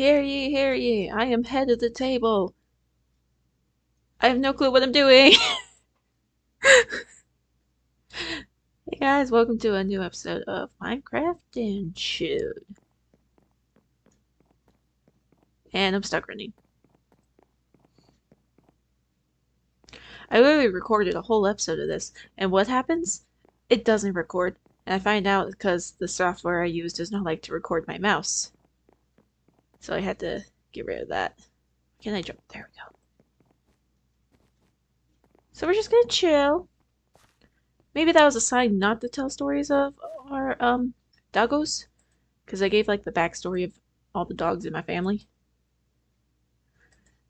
hear ye, I am head of the table. I have no clue what I'm doing. Hey guys, welcome to a new episode of Minecraft and Chilled. And I'm stuck running. I literally recorded a whole episode of this, and what happens? It doesn't record. And I find out because the software I use does not like to record my mouse. So I had to get rid of that. Can I jump? There we go. So we're just gonna chill. Maybe that was a sign not to tell stories of our doggos, because I gave like the backstory of all the dogs in my family.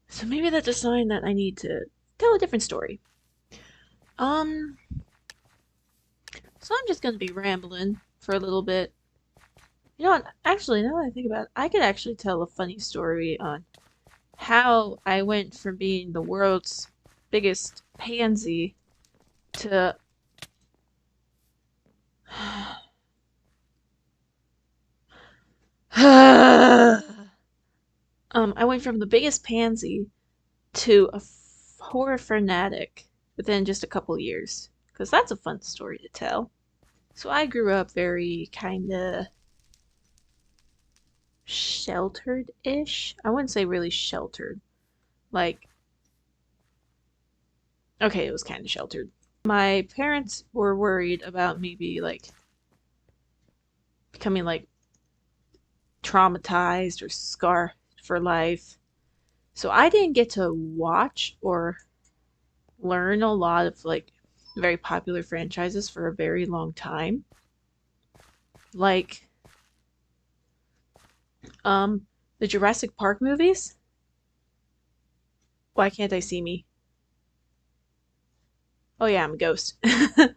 So maybe that's a sign that I need to tell a different story. Um, so I'm just gonna be rambling for a little bit. You know what? Actually, now that I think about it, I could actually tell a funny story on how I went from being the world's biggest pansy to I went from the biggest pansy to a horror fanatic within just a couple years. Because that's a fun story to tell. So I grew up very kinda sheltered-ish. I wouldn't say really sheltered. Like, okay, it was kind of sheltered. My parents were worried about me becoming like traumatized or scarred for life. So I didn't get to watch or learn a lot of like very popular franchises for a very long time. Like the Jurassic Park movies. Why can't I see me? Oh yeah, I'm a ghost. But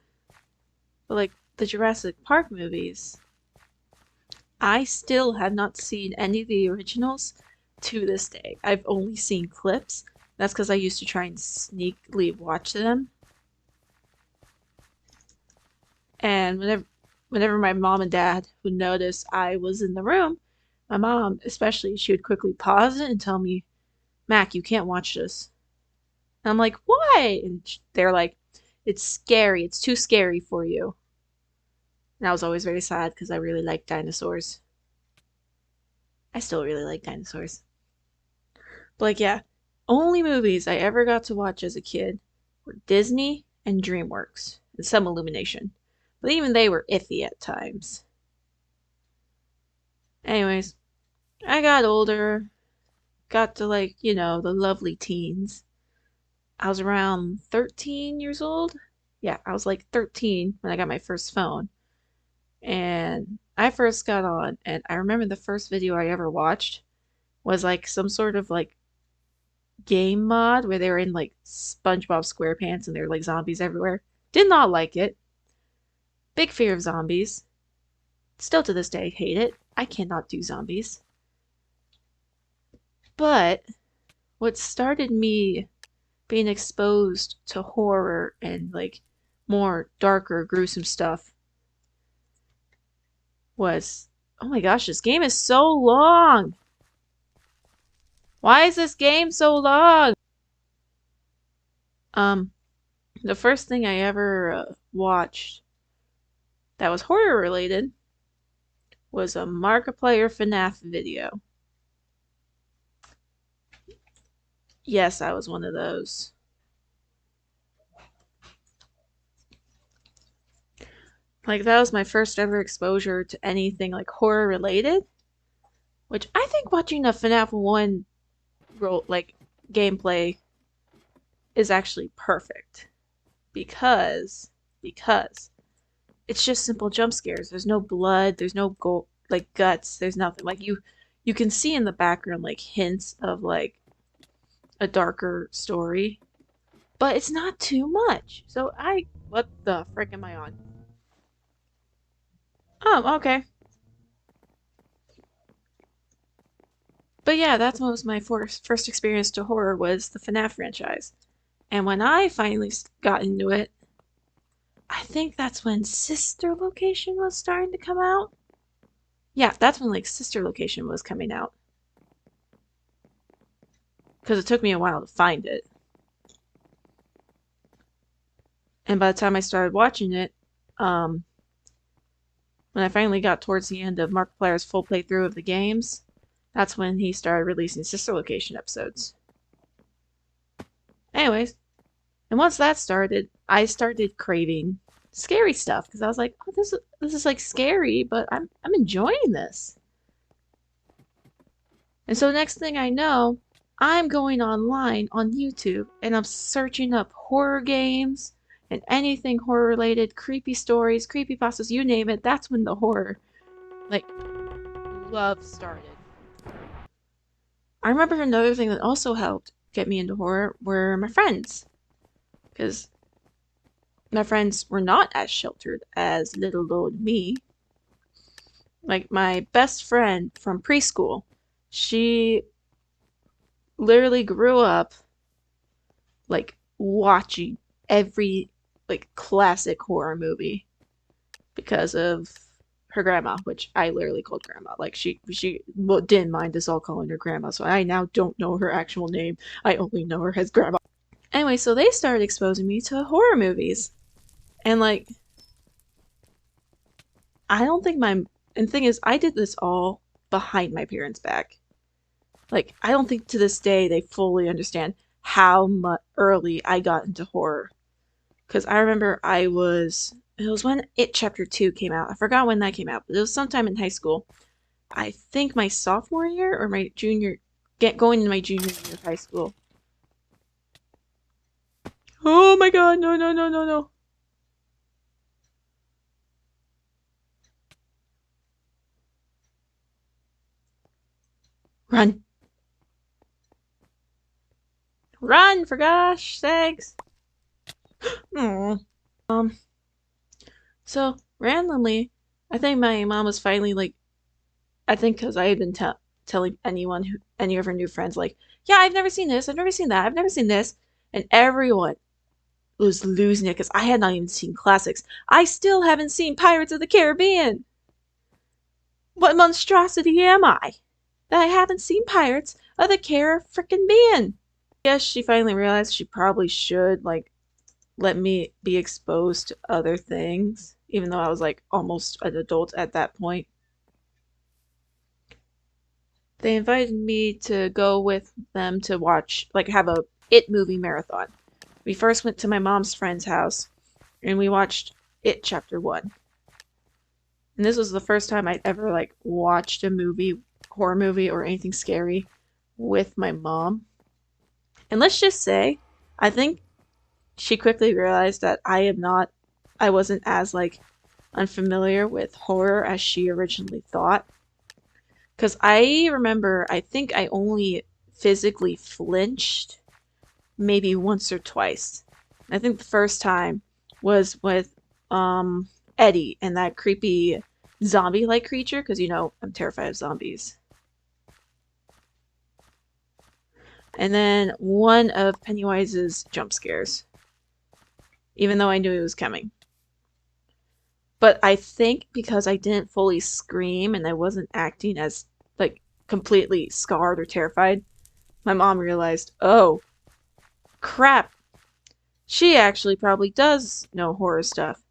like the Jurassic Park movies, I still have not seen any of the originals to this day. I've only seen clips. That's because I used to try and sneakily watch them. And whenever my mom and dad would notice I was in the room, my mom especially, she would quickly pause it and tell me, Mac, you can't watch this. And I'm like, why? And they're like, it's scary. It's too scary for you. And I was always very sad because I really liked dinosaurs. I still really like dinosaurs. But like, yeah, only movies I ever got to watch as a kid were Disney and DreamWorks, and some Illumination. But even they were iffy at times. Anyways, I got older, got to like, the lovely teens. I was around 13 years old. Yeah, I was like 13 when I got my first phone. And I first got on, and I remember the first video I ever watched was like some sort of like game mod where they were in like SpongeBob SquarePants and there were like zombies everywhere. Did not like it. Big fear of zombies. Still to this day hate it. I cannot do zombies. But what started me being exposed to horror and like more darker, gruesome stuff was, oh my gosh, this game is so long. Why is this game so long? Um, the first thing I ever watched that was horror related was a Markiplier FNAF video. Yes, I was one of those. Like that was my first ever exposure to anything like horror related, which I think watching a FNAF 1 role like gameplay is actually perfect because it's just simple jump scares. There's no blood, there's no like guts, there's nothing. Like you can see in the background like hints of like a darker story, but it's not too much. So what the frick am I on? Oh, okay. But yeah, that's what was my first experience to horror was the FNAF franchise. And when I finally got into it, I think that's when Sister Location was starting to come out. Yeah, that's when like Sister Location was coming out. because it took me a while to find it. And by the time I started watching it, um, when I finally got towards the end of Markiplier's full playthrough of the games, that's when he started releasing sister location episodes. Anyways, and once that started, I started craving scary stuff because I was like, oh, this is like scary, but I'm enjoying this. And so next thing I know, I'm going online on YouTube and I'm searching up horror games and anything horror related, creepy stories, creepypastas, you name it. That's when the horror, like, love started. I remember another thing that also helped get me into horror were my friends. Because my friends were not as sheltered as little old me. Like, my best friend from preschool, she literally grew up like watching every like classic horror movie because of her grandma, which I literally called grandma. Like she didn't mind us all calling her grandma, so I now don't know her actual name. I only know her as grandma. Anyway, so they started exposing me to horror movies, and like I don't think my and the thing is I did this all behind my parents' back. Like I don't think to this day they fully understand how much early I got into horror. Because I remember it was when It Chapter 2 came out. I forgot when that came out, but it was sometime in high school. I think my sophomore year or my junior, going into my junior year of high school. Oh my god, no, no, no, no, no. Run. Run, for gosh sakes. Aww. Um, so randomly, I think my mom was finally like, I think because I had been telling any of her new friends, like, yeah, I've never seen this, I've never seen that, I've never seen this. And everyone was losing it because I had not even seen classics. I still haven't seen Pirates of the Caribbean. What monstrosity am I? That I haven't seen Pirates of the Caribbean. Yes, she finally realized she probably should, like, let me be exposed to other things, even though I was, like, almost an adult at that point. They invited me to go with them to watch, like, have a It movie marathon. We first went to my mom's friend's house, and we watched It Chapter 1. And this was the first time I'd ever like watched a movie, horror movie or anything scary with my mom. And let's just say, I think she quickly realized that I wasn't as like unfamiliar with horror as she originally thought. Because I remember, I think I only physically flinched maybe once or twice. I think the first time was with um Eddie and that creepy zombie-like creature because you know I'm terrified of zombies. And then one of Pennywise's jump scares, even though I knew it was coming. But I think because I didn't fully scream and I wasn't acting as like completely scarred or terrified, my mom realized, oh crap, she actually probably does know horror stuff.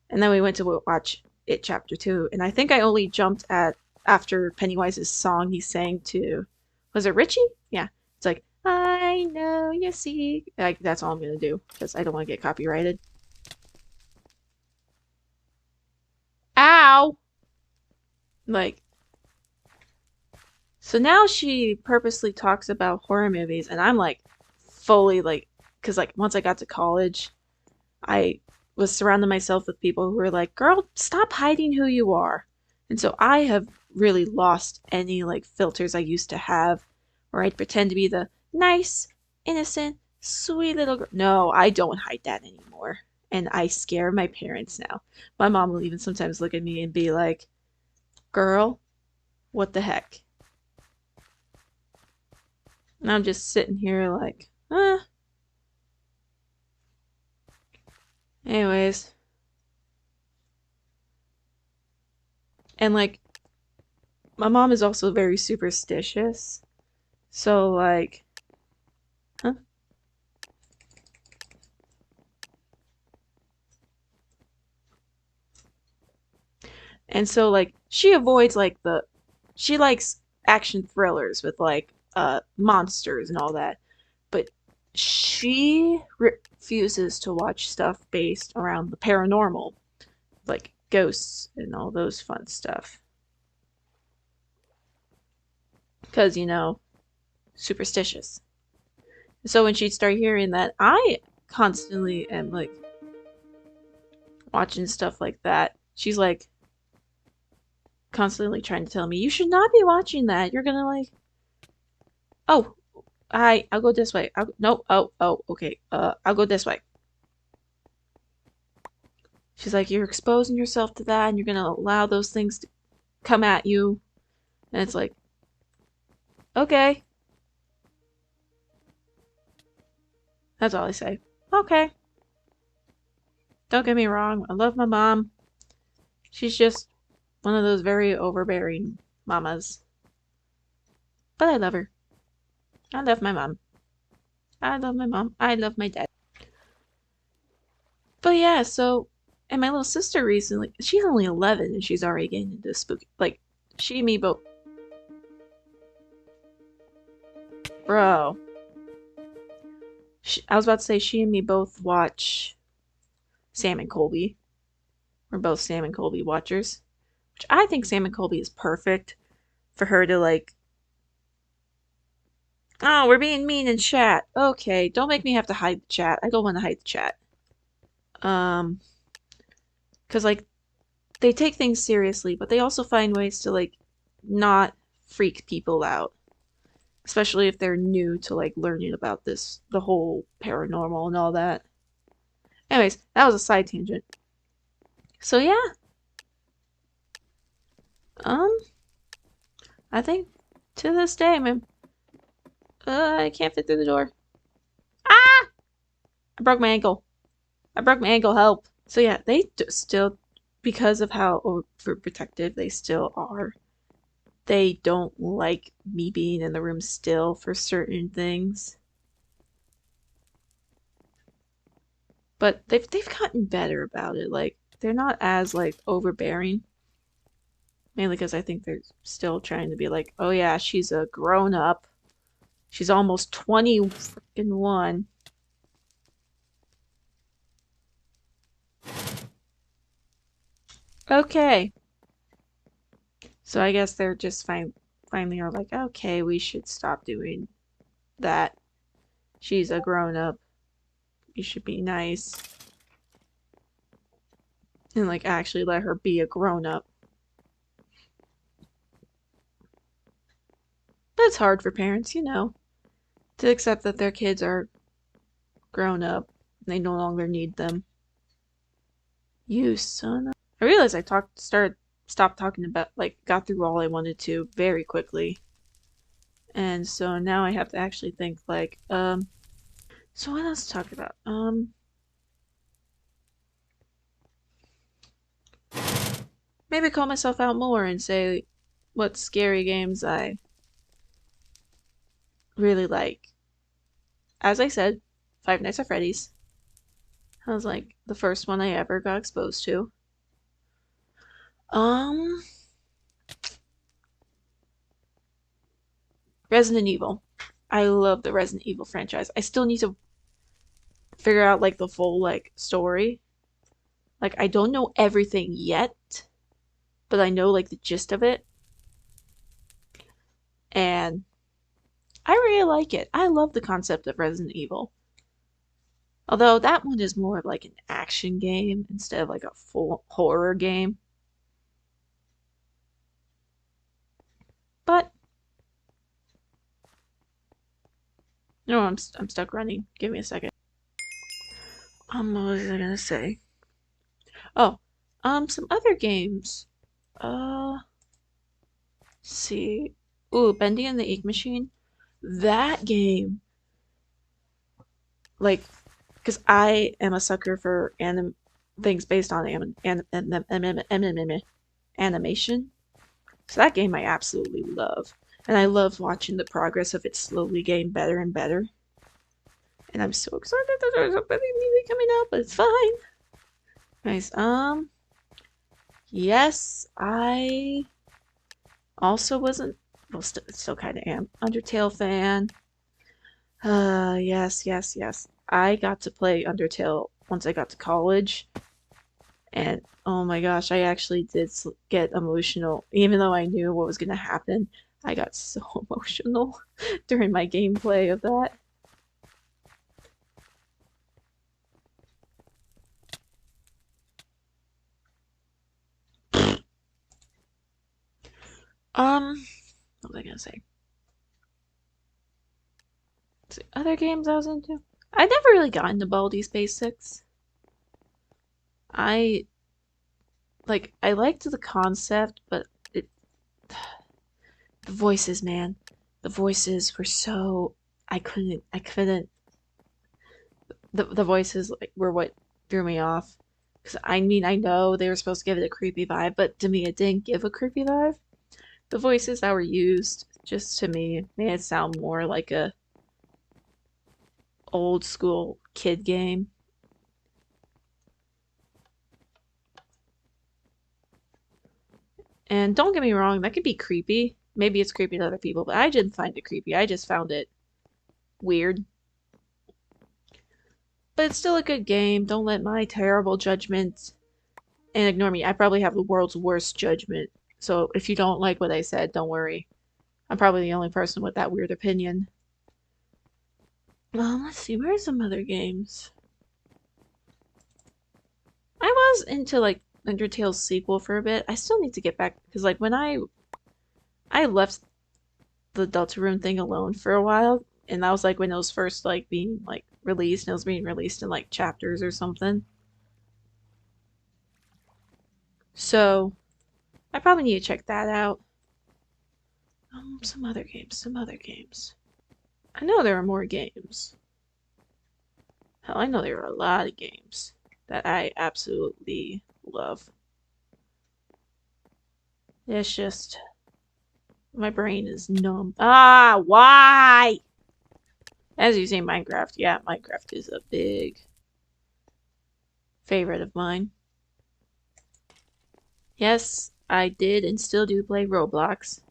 And then we went to watch It Chapter 2, and I think I only jumped at after Pennywise's song he sang to, was it Richie? Yeah. It's like, I know you see. Like, that's all I'm gonna do, because I don't want to get copyrighted. Ow! Like, so now she purposely talks about horror movies, and I'm like, fully like, because like, once I got to college, I was surrounding myself with people who were like, girl, stop hiding who you are. And so I have really lost any like filters I used to have where I'd pretend to be the nice, innocent, sweet little girl. No, I don't hide that anymore. And I scare my parents now. My mom will even sometimes look at me and be like, girl, what the heck? And I'm just sitting here like, eh. Anyways. And like, my mom is also very superstitious. So, like, And so like she avoids like she likes action thrillers with like monsters and all that. But she refuses to watch stuff based around the paranormal, like ghosts and all those fun stuff. Because, superstitious. So when she'd start hearing that, I constantly am like watching stuff like that. She's like constantly trying to tell me, you should not be watching that. You're gonna like, oh, I'll go this way. No, oh, okay. I'll go this way. She's like, you're exposing yourself to that, and you're gonna allow those things to come at you. And it's like, okay. That's all I say. Okay. Don't get me wrong. I love my mom. She's just one of those very overbearing mamas. But I love her. I love my mom. I love my mom. I love my dad. But yeah, so, and my little sister recently, she's only 11 and she's already getting into spooky. Like, she and me both. Bro. I was about to say, she and me both watch Sam and Colby. We're both Sam and Colby watchers. Which I think Sam and Colby is perfect for her to, like, oh, we're being mean in chat. Okay, don't make me have to hide the chat. I don't want to hide the chat. Um, because, like, they take things seriously, but they also find ways to, like, not freak people out. Especially if they're new to, like, learning about this, the whole paranormal and all that. Anyways, that was a side tangent. So, yeah. Um, I think to this day, man, I can't fit through the door. Ah! I broke my ankle. I broke my ankle, help. So, yeah, they still, because of how overprotective they still are, they don't like me being in the room still for certain things. But they've gotten better about it. Like, they're not as, like, overbearing. Mainly because I think they're still trying to be like, oh yeah, she's a grown up. She's almost 21. Okay. So I guess they're just finally are like, okay, we should stop doing that. She's a grown up. You should be nice. And like actually let her be a grown up. But it's hard for parents, to accept that their kids are grown up and they no longer need them. You son of... I realized I stopped talking about, like, got through all I wanted to very quickly. And so now I have to actually think, like, so what else to talk about? Maybe call myself out more and say what scary games I really like. As I said, Five Nights at Freddy's. That was like the first one I ever got exposed to. Um, Resident Evil. I love the Resident Evil franchise. I still need to figure out like the full like story. Like I don't know everything yet, but I know like the gist of it. And I really like it. I love the concept of Resident Evil. Although that one is more of like an action game instead of like a full horror game. But no, I'm stuck running. Give me a second. What was I gonna say? Oh, some other games. Let's see. Ooh, Bendy and the Ink Machine. That game, like, because I am a sucker for things based on animation. So that game I absolutely love. And I love watching the progress of it slowly getting better and better. And I'm so excited that there's a better movie coming out, but it's fine. Nice. Yes, I also wasn't, well, still kind of am, Undertale fan. Yes, yes, yes. I got to play Undertale once I got to college, and oh my gosh, I actually did get emotional. Even though I knew what was going to happen, I got so emotional during my gameplay of that. What was I gonna say? Other games I was into? I never really got into Baldur's Basics. I I liked the concept, but it the voices, man. The voices were so I couldn't the voices were what threw me off. Cause I mean I know they were supposed to give it a creepy vibe, but to me it didn't give a creepy vibe. The voices that were used just to me made it sound more like a old school kid game. And don't get me wrong, that could be creepy. Maybe it's creepy to other people, but I didn't find it creepy. I just found it weird. But it's still a good game. Don't let my terrible judgment and ignore me. I probably have the world's worst judgment. So if you don't like what I said, don't worry. I'm probably the only person with that weird opinion. Let's see, where's some other games? I was into like Undertale's sequel for a bit. I still need to get back because like when I left the Deltarune thing alone for a while, and that was like when it was first like being like released, and it was being released in like chapters or something. So I probably need to check that out. Some other games, some other games. I know there are more games. Hell, I know there are a lot of games that I absolutely love. It's just my brain is numb. Ah, why? As you say, Minecraft. Yeah, Minecraft is a big favorite of mine. Yes, I did and still do play Roblox.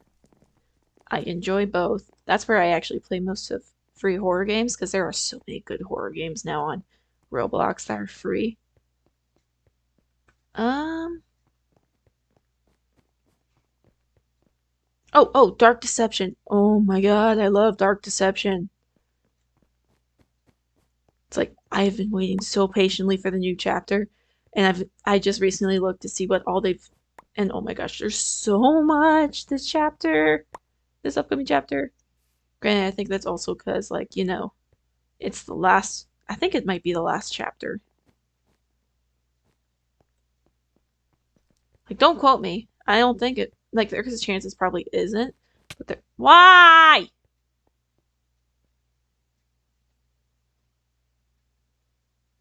I enjoy both. That's where I actually play most of free horror games because there are so many good horror games now on Roblox that are free. Um, oh, Dark Deception. Oh my God, I love Dark Deception. It's like I've been waiting so patiently for the new chapter, and I just recently looked to see what all they've, and oh my gosh, there's so much this chapter, this upcoming chapter. Granted, I think that's also because like it's the last. I think it might be the last chapter. Like, don't quote me. I don't think it. Like, there's a chance it probably isn't. But there. Why?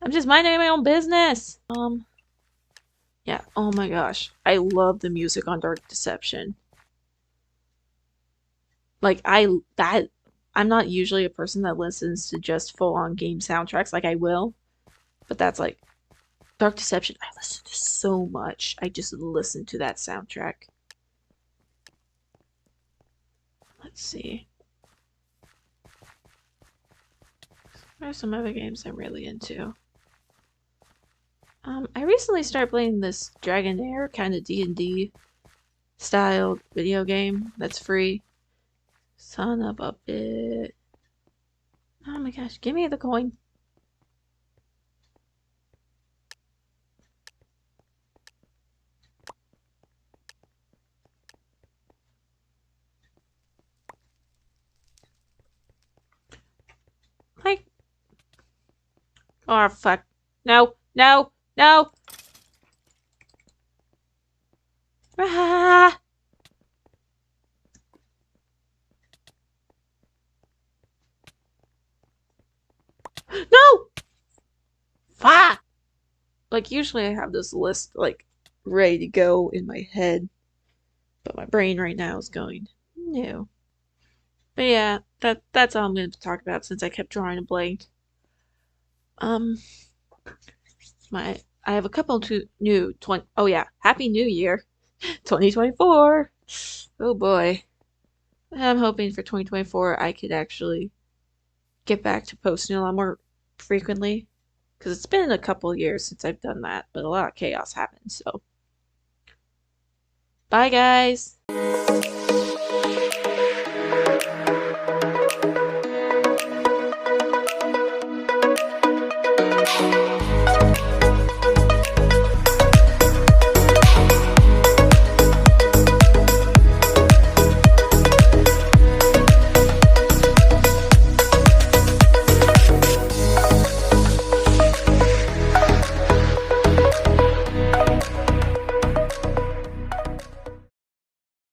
I'm just minding my own business. Yeah. Oh my gosh, I love the music on Dark Deception. Like, I'm not usually a person that listens to just full on game soundtracks. Like, I will, but that's like Dark Deception. I listen to so much. I just listen to that soundtrack. Let's see. There's some other games I'm really into. I recently started playing this Dragonair kind of D&D style video game that's free. Son of a bit. Oh my gosh, give me the coin. Like, oh fuck. No, no, no. Ah, no! Fuck! Like, usually I have this list, like, ready to go in my head, but my brain right now is going, no. But yeah, that's all I'm going to talk about since I kept drawing a blank. Um, my I have a couple to new 20. Oh yeah, Happy New Year, 2024. Oh boy, I'm hoping for 2024 I could actually get back to posting a lot more frequently because it's been a couple years since I've done that, but a lot of chaos happened. So, bye guys.